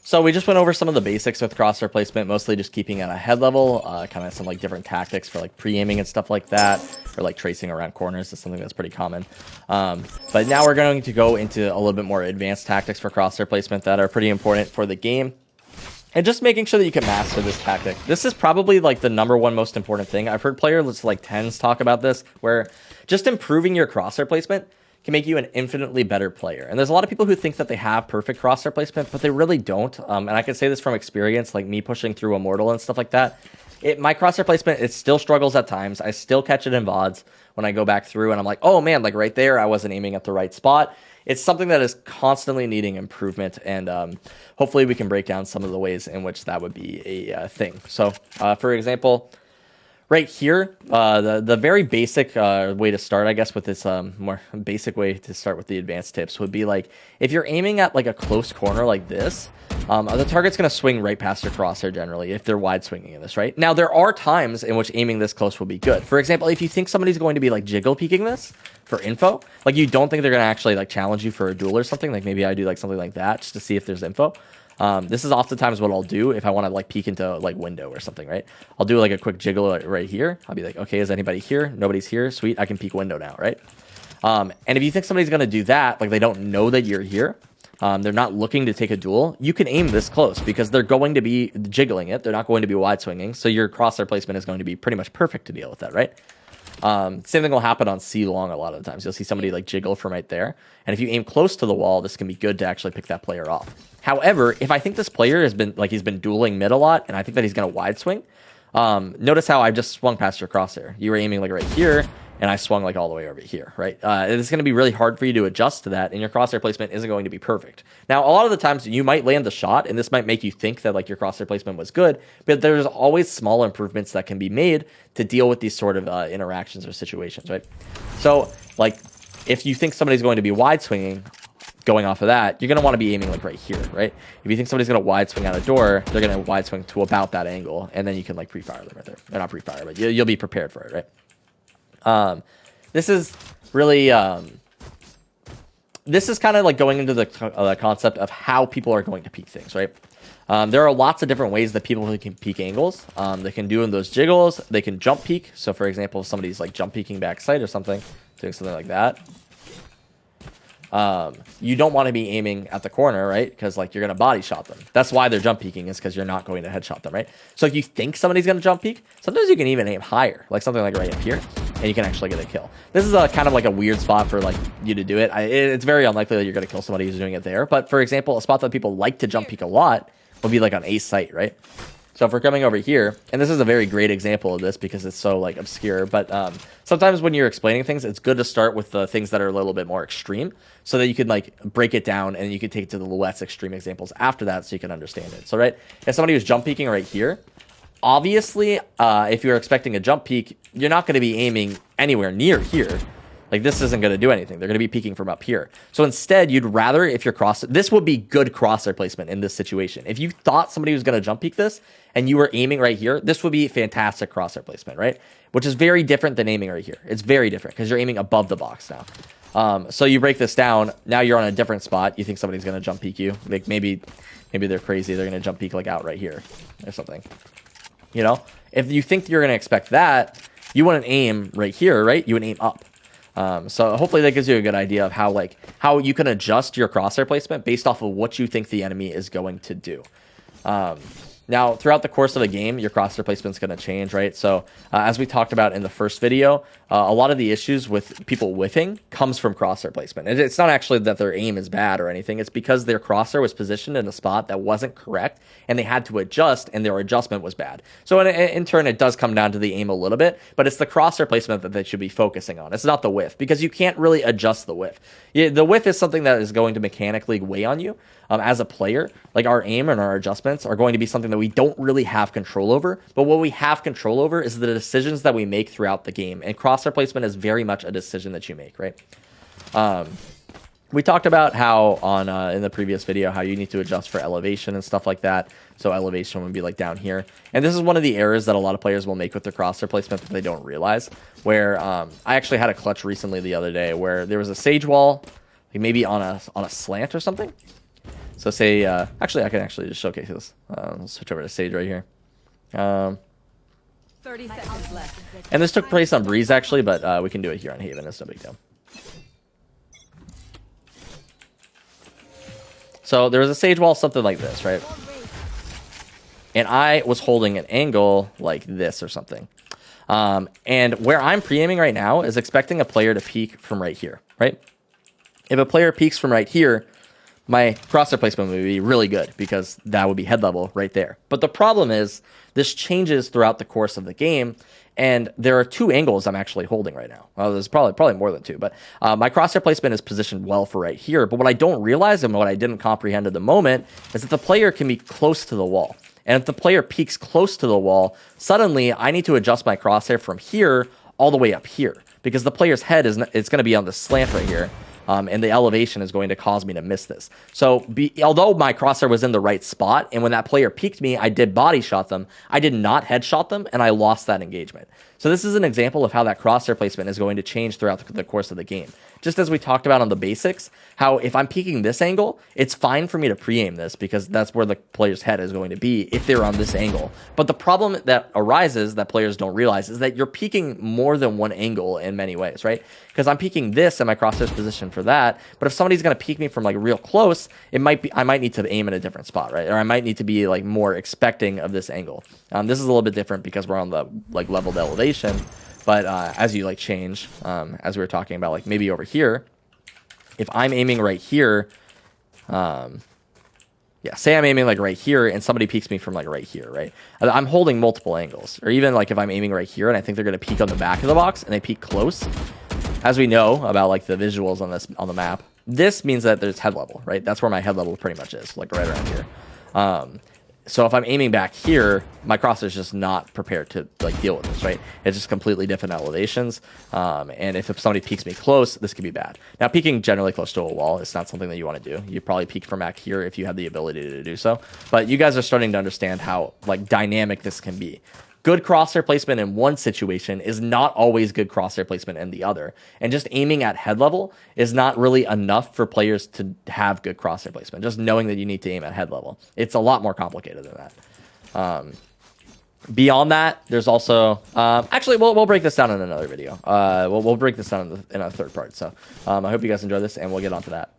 So we just went over some of the basics with crosshair placement, mostly just keeping at a head level, kind of some like different tactics for like pre-aiming and stuff like that, or like tracing around corners is something that's pretty common. But now we're going to go into a little bit more advanced tactics for crosshair placement that are pretty important for the game. And just making sure that you can master this tactic. This is probably like the #1 most important thing. I've heard players like Tens talk about this, where just improving your crosshair placement can make you an infinitely better player. And there's a lot of people who think that they have perfect crosshair placement, but they really don't. And I can say this from experience, like me pushing through Immortal and stuff like that. My crosshair placement, it still struggles at times. I still catch it in VODs when I go back through and I'm like, oh man, like right there, I wasn't aiming at the right spot. It's something that is constantly needing improvement, and hopefully we can break down some of the ways in which that would be a thing. So, for example, right here, the very basic way to start, I guess, with this more basic way to start with the advanced tips would be like, if you're aiming at like a close corner like this, the target's going to swing right past your crosshair generally if they're wide swinging in this, right? Now, there are times in which aiming this close will be good. For example, if you think somebody's going to be like jiggle peeking this for info, like you don't think they're going to actually like challenge you for a duel or something, like maybe I do like something like that just to see if there's info. This is oftentimes what I'll do if I want to like peek into like window or something, right? I'll do like a quick jiggle right here. I'll be like, okay, is anybody here? Nobody's here. Sweet, I can peek window now, right? And if you think somebody's going to do that, like they don't know that you're here, they're not looking to take a duel, you can aim this close because they're going to be jiggling it. They're not going to be wide swinging. So your crosshair placement is going to be pretty much perfect to deal with that, right? Same thing will happen on C long a lot of the times. You'll see somebody like jiggle from right there. And if you aim close to the wall, this can be good to actually pick that player off. However, if I think this player has been like he's been dueling mid a lot and I think that he's going to wide swing, notice how I just swung past your crosshair. You were aiming like right here and I swung like all the way over here, right? It's going to be really hard for you to adjust to that, and your crosshair placement isn't going to be perfect. Now, a lot of the times you might land the shot, and this might make you think that like your crosshair placement was good, but there's always small improvements that can be made to deal with these sort of interactions or situations, right? So, like, if you think somebody's going to be wide swinging, going off of that, you're going to want to be aiming like right here, right? If you think somebody's going to wide swing out a door, they're going to wide swing to about that angle, and then you can like pre-fire them right there. Or not pre-fire, but you'll be prepared for it, right? This is really, this is kind of like going into the concept of how people are going to peek things, right? There are lots of different ways that people can peek angles. They can do in those jiggles. They can jump peek. So for example, if somebody's like jump peeking backside or something, doing something like that. You don't want to be aiming at the corner, right? Because like you're going to body shot them. That's why they're jump peeking, is because you're not going to headshot them, right? So if you think somebody's going to jump peek, sometimes you can even aim higher, like something like right up here, and you can actually get a kill. This is a kind of like a weird spot for like you to do it. It's very unlikely that you're going to kill somebody who's doing it there. But for example, a spot that people like to jump peek a lot will be like on ace site, right? So if we're coming over here, and this is a very great example of this because it's so like obscure, but sometimes when you're explaining things, it's good to start with the things that are a little bit more extreme so that you can like break it down and you can take it to the less extreme examples after that so you can understand it. So right, if somebody was jump peeking right here, obviously if you're expecting a jump peek, you're not going to be aiming anywhere near here. Like this isn't going to do anything. They're going to be peeking from up here. So instead, you'd rather, if you're this would be good crosshair placement in this situation. If you thought somebody was going to jump peek this and you were aiming right here, this would be fantastic crosshair placement, right? Which is very different than aiming right here. It's very different because you're aiming above the box now. So you break this down. Now you're on a different spot. You think somebody's going to jump peek you. Like maybe they're crazy. They're going to jump peek like out right here or something. You know, if you think you're going to expect that, you wouldn't aim right here, right? You would aim up. So hopefully that gives you a good idea of how you can adjust your crosshair placement based off of what you think the enemy is going to do. Now, throughout the course of a game, your crosshair placement is going to change, right? So as we talked about in the first video, a lot of the issues with people whiffing comes from crosshair placement. It's not actually that their aim is bad or anything. It's because their crosshair was positioned in a spot that wasn't correct, and they had to adjust, and their adjustment was bad. So in turn, it does come down to the aim a little bit, but it's the crosshair placement that they should be focusing on. It's not the whiff, because you can't really adjust the whiff. The whiff is something that is going to mechanically weigh on you. As a player, like our aim and our adjustments are going to be something that we don't really have control over, but what we have control over is the decisions that we make throughout the game, and crosshair placement is very much a decision that you make, right? We talked about how on in the previous video how you need to adjust for elevation and stuff like that. So elevation would be like down here, and this is one of the errors that a lot of players will make with their crosshair placement that they don't realize. Where I actually had a clutch recently the other day where there was a sage wall, like maybe on a slant or something. So say, actually, I can actually just showcase this. Let's switch over to Sage right here. 30 seconds left. And this took place on Breeze, actually, but we can do it here on Haven. It's no big deal. So there was a Sage wall, something like this, right? And I was holding an angle like this or something. And where I'm pre-aiming right now is expecting a player to peek from right here, right? If a player peeks from right here, my crosshair placement would be really good because that would be head level right there. But the problem is this changes throughout the course of the game, and there are 2 angles I'm actually holding right now. Well, there's probably more than 2, but my crosshair placement is positioned well for right here. But what I don't realize and what I didn't comprehend at the moment is that the player can be close to the wall. And if the player peeks close to the wall, suddenly I need to adjust my crosshair from here all the way up here because the player's head it's going to be on the slant right here. And the elevation is going to cause me to miss this. So although my crosshair was in the right spot, and when that player peeked me, I did body shot them, I did not headshot them, and I lost that engagement. So this is an example of how that crosshair placement is going to change throughout the course of the game. Just as we talked about on the basics, how if I'm peeking this angle, it's fine for me to pre-aim this because that's where the player's head is going to be if they're on this angle. But the problem that arises that players don't realize is that you're peeking more than one angle in many ways, right? Because I'm peeking this and my crosshair's position for that, but if somebody's going to peek me from like real close, I might need to aim in a different spot, right? Or I might need to be like more expecting of this angle. This is a little bit different because we're on the like leveled elevation. But as you like change, as we were talking about, like maybe over here, if I'm aiming right here, yeah, say I'm aiming like right here and somebody peeks me from like right here, right? I'm holding multiple angles. Or even like if I'm aiming right here and I think they're going to peek on the back of the box and they peek close, as we know about like the visuals on the map, this means that there's head level, right? That's where my head level pretty much is, like right around here. So if I'm aiming back here, my crosshair is just not prepared to like deal with this, right? It's just completely different elevations. And if somebody peeks me close, this could be bad. Now, peeking generally close to a wall is not something that you want to do. You probably peek from back here if you have the ability to do so. But you guys are starting to understand how like dynamic this can be. Good crosshair placement in one situation is not always good crosshair placement in the other. And just aiming at head level is not really enough for players to have good crosshair placement. Just knowing that you need to aim at head level. It's a lot more complicated than that. Beyond that, there's also... actually, we'll break this down in another video. We'll break this down in a third part. So I hope you guys enjoy this, and we'll get on to that.